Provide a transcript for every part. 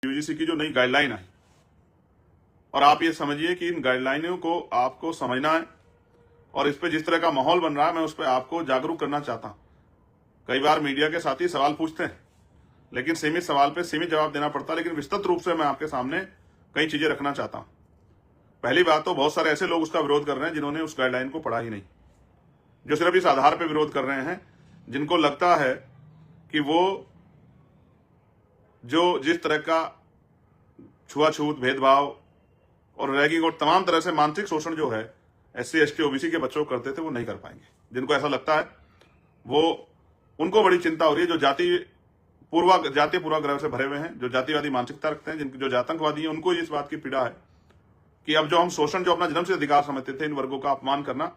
UGC की जो नई गाइडलाइन आई, और आप ये समझिए कि इन गाइडलाइनों को आपको समझना है और इस पे जिस तरह का माहौल बन रहा है मैं उस पर आपको जागरूक करना चाहता हूं। कई बार मीडिया के साथी सवाल पूछते हैं, लेकिन सीमित सवाल पे सीमित जवाब देना पड़ता है, लेकिन विस्तृत रूप से मैं आपके सामने कई चीजें रखना चाहता हूं। पहली बात तो बहुत सारे ऐसे लोग उसका विरोध कर रहे हैं जिन्होंने उस गाइडलाइन को पढ़ा ही नहीं, जो सिर्फ इस आधार पर विरोध कर रहे हैं, जिनको लगता है कि वो जो जिस तरह का छुआछूत, भेदभाव और रैगिंग और तमाम तरह से मानसिक शोषण जो है SC ST OBC के बच्चों को करते थे, वो नहीं कर पाएंगे। जिनको ऐसा लगता है वो उनको बड़ी चिंता हो रही है, जो जातीय पूर्वाग्रह से भरे हुए हैं, जो जातिवादी मानसिकता रखते हैं, जिनकी जो आतंकवादी हैं, उनको इस बात की पीड़ा है कि अब जो हम शोषण, जो अपना जन्म से अधिकार समझते थे, इन वर्गों का अपमान करना,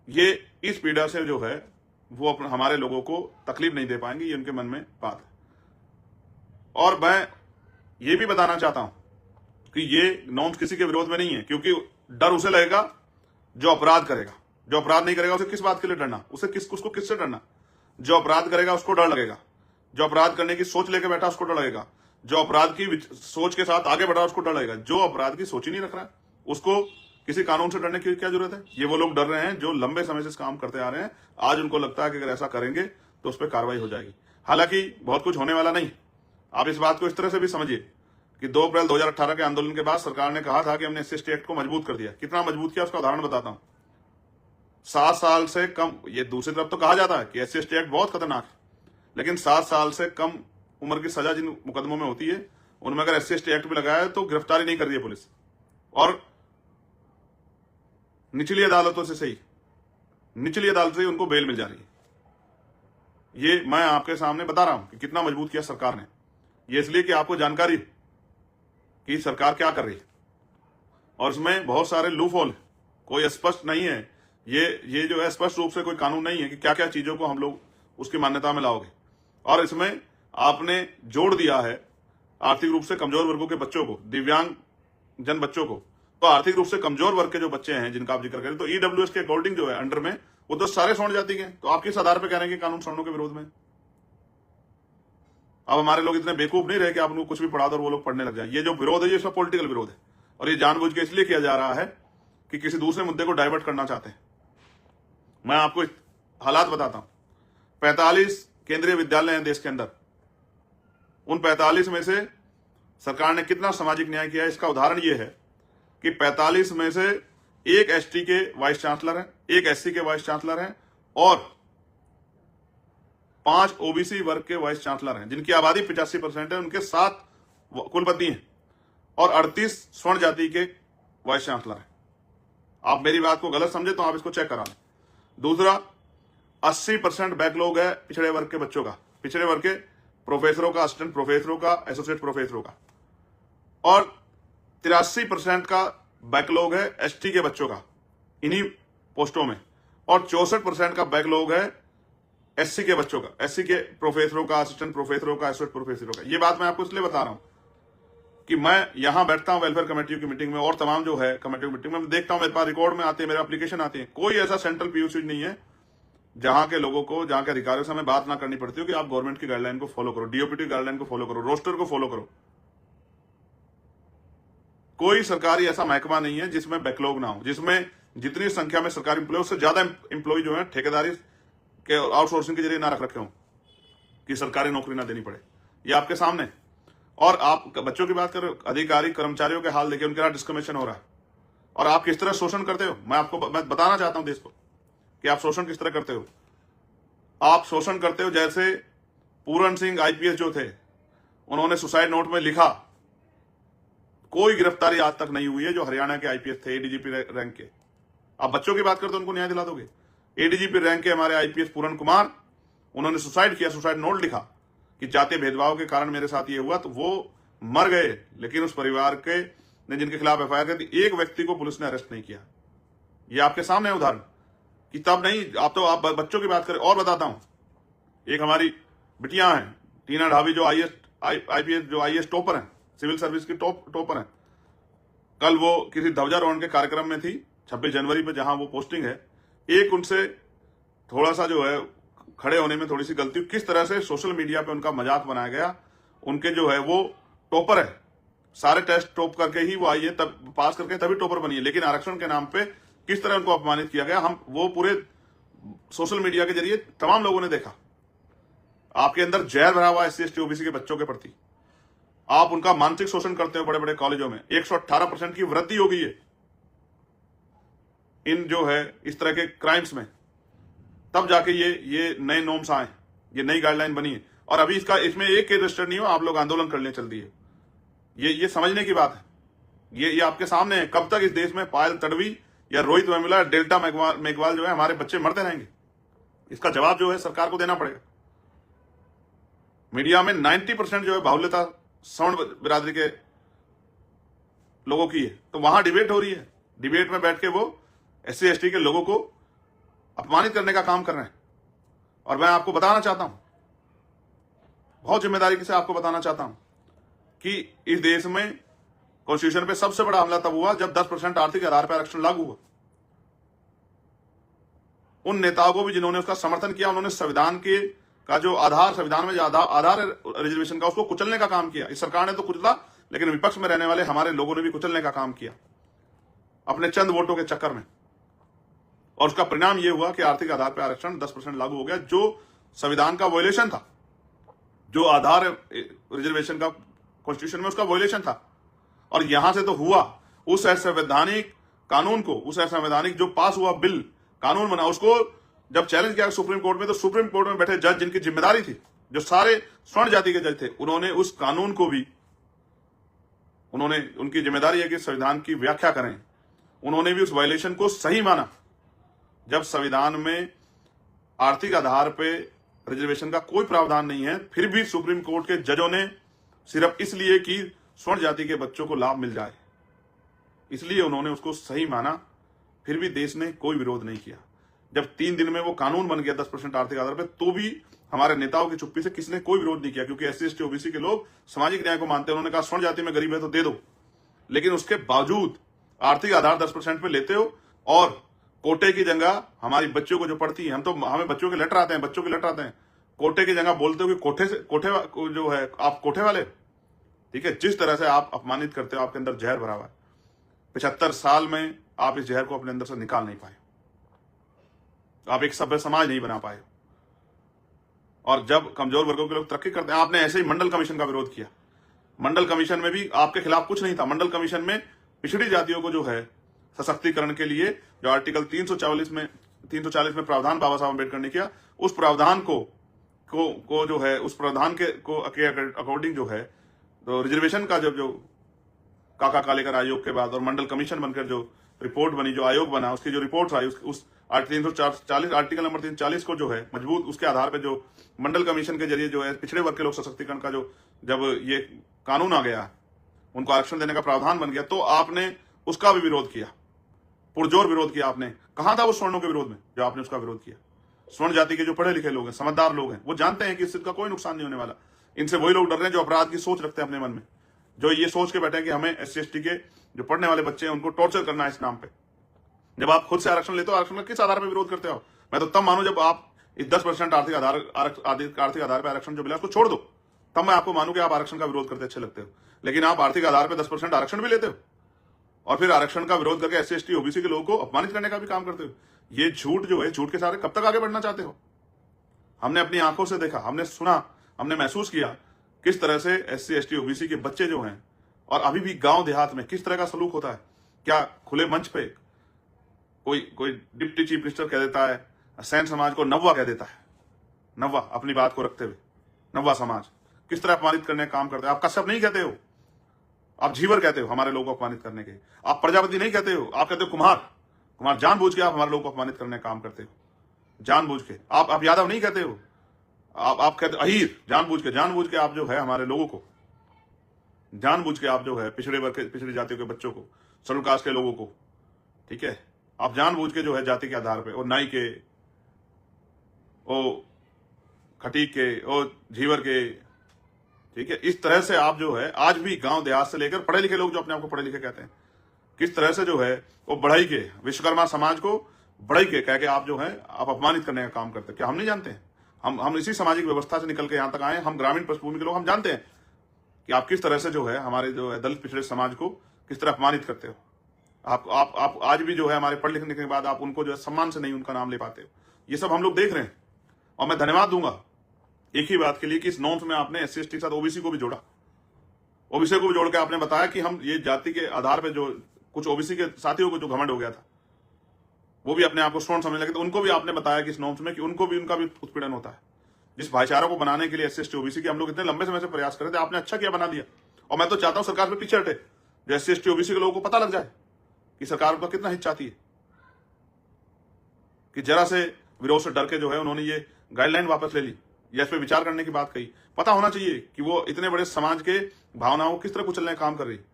ये इस पीड़ा से जो है वो हमारे लोगों को तकलीफ नहीं दे पाएंगे। ये उनके मन में बात है। और मैं ये भी बताना चाहता हूं कि ये नॉर्म्स किसी के विरोध में नहीं है, क्योंकि डर उसे लगेगा जो अपराध करेगा। जो अपराध नहीं करेगा उसे किस बात के लिए डरना, उसको किससे डरना? जो अपराध करेगा उसको डर लगेगा, जो अपराध करने की सोच लेके बैठा उसको डर लगेगा, जो अपराध की सोच के साथ आगे बढ़ा उसको डर लगेगा। जो अपराध की सोच ही नहीं रख रहा है उसको किसी कानून से डरने की क्या जरूरत है? ये वो लोग डर रहे हैं जो लंबे समय से इस काम करते आ रहे हैं। आज उनको लगता है कि अगर ऐसा करेंगे तो उस पर कार्रवाई हो जाएगी। हालांकि बहुत कुछ होने वाला नहीं। आप इस बात को इस तरह से भी समझिए कि 2 अप्रैल 2018 के आंदोलन के बाद सरकार ने कहा था कि हमने SC ST एक्ट को मजबूत कर दिया। कितना मजबूत किया उसका उदाहरण बताता हूं। 7 साल से कम, ये दूसरी तरफ तो कहा जाता है कि SC ST एक्ट बहुत खतरनाक है, लेकिन 7 साल से कम उम्र की सजा जिन मुकदमों में होती है उनमें अगर SC ST एक्ट भी लगाया है तो गिरफ्तारी नहीं कर रही है पुलिस, और निचली अदालतों से उनको बेल मिल जा रही है। ये मैं आपके सामने बता रहा हूं कि कितना मजबूत किया सरकार ने। ये इसलिए कि आपको जानकारी कि सरकार क्या कर रही है, और इसमें बहुत सारे लूप होल, कोई स्पष्ट नहीं है। ये जो है स्पष्ट रूप से कोई कानून नहीं है कि क्या क्या चीजों को हम लोग उसकी मान्यता में लाओगे। और इसमें आपने जोड़ दिया है आर्थिक रूप से कमजोर वर्गों के बच्चों को, दिव्यांग जन बच्चों को। तो आर्थिक रूप से कमजोर वर्ग के जो बच्चे हैं जिनका आप जिक्र करें, तो EWS के अकॉर्डिंग जो है अंडर में वो तो सारे स्वर्ण जाति के। तो आप किस आधार पर कह रहे हैं कि कानून स्वर्णों के विरोध में? अब हमारे लोग इतने बेवकूफ नहीं रहे कि आप उनको कुछ भी पढ़ा दो और वो लोग पढ़ने लग जाए। ये जो विरोध है ये सब पॉलिटिकल विरोध है, और ये जानबूझ के इसलिए किया जा रहा है कि किसी दूसरे मुद्दे को डाइवर्ट करना चाहते हैं। मैं आपको हालात बताता हूं। 45 केंद्रीय विद्यालय हैं देश के अंदर। उन 45 में से सरकार ने कितना सामाजिक न्याय किया है, इसका उदाहरण यह है कि 45 में से एक ST के वाइस चांसलर हैं, एक SC के वाइस चांसलर हैं, और 5 OBC वर्ग के वाइस चांसलर हैं, जिनकी आबादी 85% है। उनके 7 कुलपति हैं और 38 स्वर्ण जाति के वाइस चांसलर हैं। आप मेरी बात को गलत समझे तो आप इसको चेक करा लें। दूसरा, 80% बैकलॉग है पिछड़े वर्ग के बच्चों का, पिछड़े वर्ग के प्रोफेसरों का, असिस्टेंट प्रोफेसरों का, एसोसिएट प्रोफेसरों का, और 83% का बैकलॉग है ST के बच्चों का इन्हीं पोस्टों में, और 64% का बैकलॉग है SC के बच्चों का, SC के प्रोफेसरों का, असिस्टेंट प्रोफेसरों का, एसोसिएट प्रोफेसरों का। ये बात मैं आपको इसलिए बता रहा हूं कि मैं यहां बैठता हूं वेलफेयर कमेटी की मीटिंग में, और तमाम जो है कमेटी की मीटिंग में देखता हूं, मेरे पास रिकॉर्ड में आते हैं, मेरे एप्लीकेशन आते हैं। कोई ऐसा सेंट्रल PUC नहीं है जहां के लोगों को, जहां के अधिकारियों से हमें बात ना करनी पड़ती हो कि आप गवर्नमेंट की गाइडलाइन को फॉलो करो, DOPT गाइडलाइन को फॉलो करो, रोस्टर को फॉलो करो। कोई सरकारी ऐसा महकमा नहीं है जिसमें बैकलॉग ना हो, जिसमें जितनी संख्या में सरकारी एम्प्लॉय उससे ज्यादा एम्प्लॉय जो है ठेकेदारी के आउटसोर्सिंग के जरिए ना रख रखे हो कि सरकारी नौकरी ना देनी पड़े। ये आपके सामने। और आप बच्चों की बात करो, अधिकारी कर्मचारियों के हाल देखिए, उनके साथ डिस्क्रिमिनेशन हो रहा है, और आप किस तरह शोषण करते हो। मैं बताना चाहता हूं देश को कि आप शोषण किस तरह करते हो। आप शोषण करते हो जैसे पूरन सिंह IPS जो थे, उन्होंने सुसाइड नोट में लिखा, कोई गिरफ्तारी आज तक नहीं हुई है जो हरियाणा के IPS थे, ADGP रैंक के। आप बच्चों की बात करते हो, उनको न्याय दिला दोगे? ADGP रैंक के हमारे IPS पूरन कुमार, उन्होंने सुसाइड किया, सुसाइड नोट लिखा कि जातीय भेदभाव के कारण मेरे साथ ये हुआ, तो वो मर गए, लेकिन उस परिवार के ने जिनके खिलाफ FIR कर दी, एक व्यक्ति को पुलिस ने अरेस्ट नहीं किया। ये आपके सामने है उदाहरण कि तब नहीं। आप बच्चों की बात करें। और बताता हूं, एक हमारी बिटियां हैं, टीना ढाबी, जो IAS टॉपर हैं, सिविल सर्विस की टॉपर हैं। कल वो किसी ध्वजारोहण के कार्यक्रम में थी 26 जनवरी पे, जहां वो पोस्टिंग है। एक उनसे थोड़ा सा जो है खड़े होने में थोड़ी सी गलती, किस तरह से सोशल मीडिया पे उनका मजाक बनाया गया, उनके जो है वो टॉपर है, सारे टेस्ट टॉप करके ही वो आई है, तब पास करके तभी टॉपर बनी है, लेकिन आरक्षण के नाम पे किस तरह उनको अपमानित किया गया, हम वो पूरे सोशल मीडिया के जरिए तमाम लोगों ने देखा। आपके अंदर जहर भरा हुआ SC ST OBC के बच्चों के प्रति, आप उनका मानसिक शोषण करते हो। बड़े बड़े कॉलेजों में 118% की वृद्धि हो गई है इन जो है इस तरह के क्राइम्स में, तब जाके ये नए नॉर्म्स आए, ये नई गाइडलाइन बनी है। और अभी इसमें एक केस रजिस्टर नहीं हो, आप लोग आंदोलन करने चल दिए। ये समझने की बात है, ये आपके सामने है। कब तक इस देश में पायल तडवी या रोहित वेमुला, डेल्टा मेघवाल जो है हमारे बच्चे मरते रहेंगे? इसका जवाब जो है सरकार को देना पड़ेगा। मीडिया में 90% जो है बाहुल्यता सवर्ण बिरादरी के लोगों की है, तो वहां डिबेट हो रही है, डिबेट में बैठ के वो SC ST के लोगों को अपमानित करने का काम कर रहे हैं। और मैं आपको बताना चाहता हूं, बहुत जिम्मेदारी से आपको बताना चाहता हूं कि इस देश में कॉन्स्टिट्यूशन पे सबसे बड़ा हमला तब हुआ जब 10% आर्थिक आधार पर आरक्षण लागू हुआ। उन नेताओं को भी जिन्होंने उसका समर्थन किया, उन्होंने संविधान के का जो आधार, संविधान में जो आधार रिजर्वेशन का, उसको कुचलने का काम किया। इस सरकार ने तो कुचला, लेकिन विपक्ष में रहने वाले हमारे लोगों ने भी कुचलने का काम किया अपने चंद वोटों के चक्कर में। और उसका परिणाम यह हुआ कि आर्थिक आधार पर आरक्षण 10% लागू हो गया, जो संविधान का वायलेशन था, जो आधार रिजर्वेशन का कॉन्स्टिट्यूशन में उसका वायलेशन था। और यहां से तो हुआ उस असंवैधानिक कानून को, उस असंवैधानिक जो पास हुआ बिल, कानून बना, उसको जब चैलेंज किया सुप्रीम कोर्ट में, तो सुप्रीम कोर्ट में बैठे जज, जिनकी जिम्मेदारी थी, जो सारे स्वर्ण जाति के जज थे, उन्होंने उस कानून को भी, उनकी जिम्मेदारी है कि संविधान की व्याख्या करें, उन्होंने भी उस वायलेशन को सही माना। जब संविधान में आर्थिक आधार पे रिजर्वेशन का कोई प्रावधान नहीं है, फिर भी सुप्रीम कोर्ट के जजों ने सिर्फ इसलिए कि स्वर्ण जाति के बच्चों को लाभ मिल जाए, इसलिए उन्होंने उसको सही माना, फिर भी देश ने कोई विरोध नहीं किया। जब 3 दिन में वो कानून बन गया 10% आर्थिक आधार पर, तो भी हमारे नेताओं की चुप्पी से किसी ने कोई विरोध नहीं किया, क्योंकि SC ST OBC के लोग सामाजिक न्याय को मानते हैं। उन्होंने कहा स्वर्ण जाति में गरीब है तो दे दो, लेकिन उसके बावजूद आर्थिक आधार 10% पे लेते हो, और कोटे की जगह हमारी बच्चों को जो पढ़ती है, हमें बच्चों के लेटर आते हैं, कोटे की जगह बोलते हो कि कोठे जो है आप कोठे वाले। ठीक है, जिस तरह से आप अपमानित करते हो, आपके अंदर जहर भरा हुआ है। 75 साल में आप इस जहर को अपने अंदर से निकाल नहीं पाए, आप एक सभ्य समाज नहीं बना पाए। और जब कमजोर वर्गों के लोग तरक्की करते हैं, आपने ऐसे ही मंडल कमीशन का विरोध किया। मंडल कमीशन में भी आपके खिलाफ कुछ नहीं था। मंडल कमीशन में पिछड़ी जातियों को जो है सशक्तिकरण के लिए जो आर्टिकल 340 में प्रावधान बाबा साहब अम्बेडकर ने किया, उस प्रावधान को जो है, उस प्रावधान के अकॉर्डिंग जो है, तो रिजर्वेशन का जब जो काका कालेकर आयोग के बाद और मंडल कमीशन बनकर जो रिपोर्ट बनी, जो आयोग बना, उसकी जो रिपोर्ट आई, उस आर्टिकल नंबर 340 को जो है मजबूत, उसके आधार पर जो मंडल कमीशन के जरिए जो है पिछड़े वर्ग के लोग सशक्तिकरण का जो जब ये कानून आ गया, उनको आरक्षण देने का प्रावधान बन गया, तो आपने उसका भी विरोध किया, पुरजोर विरोध किया आपने। कहां था वो स्वर्णों के विरोध में जो आपने उसका विरोध किया? स्वर्ण जाति के जो पढ़े लिखे लोग हैं, समझदार लोग हैं, वो जानते हैं कि इस चीज का कोई नुकसान नहीं होने वाला। इनसे वही लोग डर रहे हैं जो अपराध की सोच रखते हैं अपने मन में, जो ये सोच के बैठे हैं कि हमें SC ST के जो पढ़ने वाले बच्चे हैं उनको टॉर्चर करना है इस नाम पे। जब आप खुद से आरक्षण लेते हो, आरक्षण का किस आधार पर विरोध करते हो? मैं तो तब मानू जब आप इस 10% आर्थिक आधार पर आरक्षण जो मिला उसको छोड़ दो, तब मैं आपको मानू कि आप आरक्षण का विरोध करते अच्छे लगते हो। लेकिन आप आर्थिक आधार पर 10% आरक्षण भी लेते हो और फिर आरक्षण का विरोध करके SC ST OBC के लोगों को अपमानित करने का भी काम करते हो। ये झूठ जो है, झूठ के सारे कब तक आगे बढ़ना चाहते हो? हमने अपनी आंखों से देखा, हमने सुना, हमने महसूस किया किस तरह से SC ST OBC के बच्चे जो हैं, और अभी भी गांव देहात में किस तरह का सलूक होता है। क्या खुले मंच पे कोई डिप्टी चीफ मिनिस्टर कह देता है, सैन समाज को नव्वा कह देता है, नव्वा अपनी बात को रखते हुए, नव्वा समाज किस तरह अपमानित करने का काम करता है। आप कश्यप नहीं कहते हो, आप झीवर कहते हो हमारे लोगों को अपमानित करने के। आप प्रजापति नहीं कहते हो, आप कहते हो कुमार। जानबूझ के आप हमारे लोगों को अपमानित करने का काम करते हो, जानबूझ के। आप यादव नहीं कहते हो, आप कहते अहीर। जानबूझ के आप जो है हमारे लोगों को, जानबूझ के आप जो है पिछड़ी जातियों के बच्चों को, शेड्यूल कास्ट के लोगों को, ठीक है, आप जानबूझ के जो है जाति के आधार पे, और नाई के, ओ खटीक के, ओ झीवर के, ठीक है, इस तरह से आप जो है आज भी गांव देहात से लेकर पढ़े लिखे लोग जो अपने आप को पढ़े लिखे कहते हैं, किस तरह से जो है वो बढ़ई के, विश्वकर्मा समाज को बढ़ई के कह के आप जो है आप अपमानित करने का काम करते हैं। क्या हम नहीं जानते हैं? हम इसी सामाजिक व्यवस्था से निकल के यहां तक आए, हम ग्रामीण पृष्ठभूमि के लोग, हम जानते हैं कि आप किस तरह से जो है हमारे जो है दलित पिछड़े समाज को किस तरह अपमानित करते हो। आप आज भी जो है हमारे पढ़ लिखने के बाद आप उनको जो है सम्मान से नहीं उनका नाम ले पाते हो। ये सब हम लोग देख रहे हैं और मैं धन्यवाद दूंगा एक ही बात के लिए कि इस नॉर्म्स में आपने SC ST के साथ OBC को भी जोड़ा। OBC को भी जोड़ के आपने बताया कि हम ये जाति के आधार पे जो कुछ OBC के साथियों को जो घमंड हो गया था, वो भी अपने आप को स्टूडेंट समझने लगे, तो उनको भी आपने बताया कि इस नॉर्म्स में कि उनको भी उनका भी उत्पीड़न होता है। जिस भाईचारा को बनाने के लिए SC ST OBC के हम लोग इतने लंबे समय से प्रयास कर रहे थे, आपने अच्छा किया बना दिया। और मैं तो चाहता हूं सरकार पे पीछे हटे, जो SC ST OBC के लोगों को पता लग जाए कि सरकार उनका कितना हित चाहती है, कि जरा से विरोध से डर के जो है उन्होंने ये गाइडलाइन वापस ले ली या इस पर विचार करने की बात कही। पता होना चाहिए कि वो इतने बड़े समाज के भावनाओं को किस तरह कुचलने का काम कर रही है।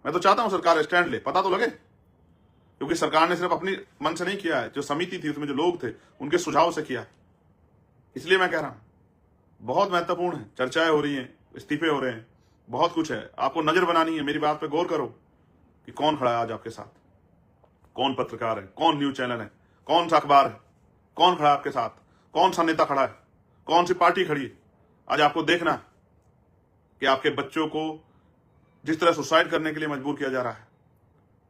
मैं तो चाहता हूं सरकार स्टैंड ले, पता तो लगे, क्योंकि सरकार ने सिर्फ अपनी मन से नहीं किया है, जो समिति थी उसमें जो लोग थे उनके सुझाव से किया है। इसलिए मैं कह रहा हूं बहुत महत्वपूर्ण है, चर्चाएं हो रही हैं, इस्तीफे हो रहे हैं, बहुत कुछ है, आपको नजर बनानी है। मेरी बात पे गौर करो कि कौन खड़ा है आज आपके साथ, कौन पत्रकार है, कौन न्यूज चैनल है, कौन सा अखबार है, कौन खड़ा है आपके साथ, कौन सा नेता खड़ा है, कौन सी पार्टी खड़ी है। आज आपको देखना कि आपके बच्चों को जिस तरह सुसाइड करने के लिए मजबूर किया जा रहा है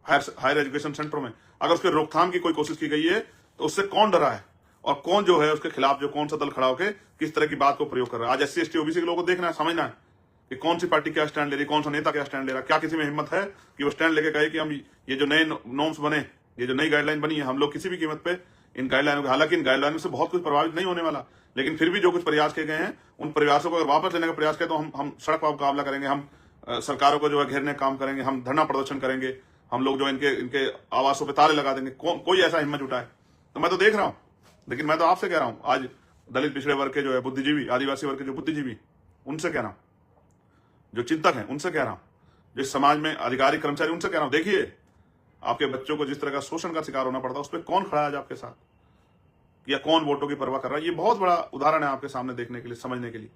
हायर एजुकेशन सेंटरों में, अगर उसके रोकथाम की कोई कोशिश की गई है तो उससे कौन डरा है और कौन जो है उसके खिलाफ जो कौन सा दल खड़ा होकर किस तरह की बात को प्रयोग कर रहा है। आज SC ST OBC के लोगों को देखना है, समझना है कि कौन सी पार्टी क्या स्टैंड ले रही है, कौन सा नेता क्या स्टैंड ले रहा है। क्या किसी में हिम्मत है कि वो स्टैंड लेके कहे कि हम ये जो नए नॉर्म्स बने, ये जो नई गाइडलाइन बनी है, हम लोग किसी भी कीमत पे इन गाइडलाइनों के, हालांकि इन गाइडलाइनों से बहुत कुछ प्रभावित नहीं होने वाला, लेकिन फिर भी जो कुछ प्रयास किए गए हैं उन प्रयासों को अगर वापस लेने का प्रयास करें तो हम सड़क पर मुकाबला करेंगे, हम सरकारों को जो है घेरने का काम करेंगे, हम धरना प्रदर्शन करेंगे, हम लोग जो इनके आवासों पर ताले लगा देंगे। कोई ऐसा हिम्मत जुटाए तो मैं तो देख रहा हूं, लेकिन मैं तो आपसे कह रहा हूं, आज दलित पिछड़े वर्ग के जो है बुद्धिजीवी, आदिवासी वर्ग के जो बुद्धिजीवी, उनसे कह रहा हूं, जो चिंतक हैं उनसे कह रहा हूं, जो समाज में अधिकारी कर्मचारी, उनसे कह रहा हूं, देखिए आपके बच्चों को जिस तरह का शोषण का शिकार होना पड़ता है, उस पर कौन खड़ा है आज आपके साथ, या कौन वोटों की परवाह कर रहा है। ये बहुत बड़ा उदाहरण है आपके सामने देखने के लिए, समझने के लिए।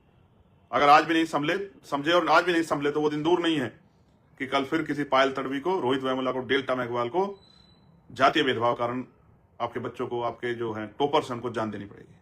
अगर आज भी नहीं समझे और आज भी नहीं संभले तो वो दिन दूर नहीं है कि कल फिर किसी पायल तड़वी को, रोहित वेमुला को, डेल्टा मेघवाल को जातीय भेदभाव कारण आपके बच्चों को, आपके जो है टॉपर्स हैं, उनको जान देनी पड़ेगी।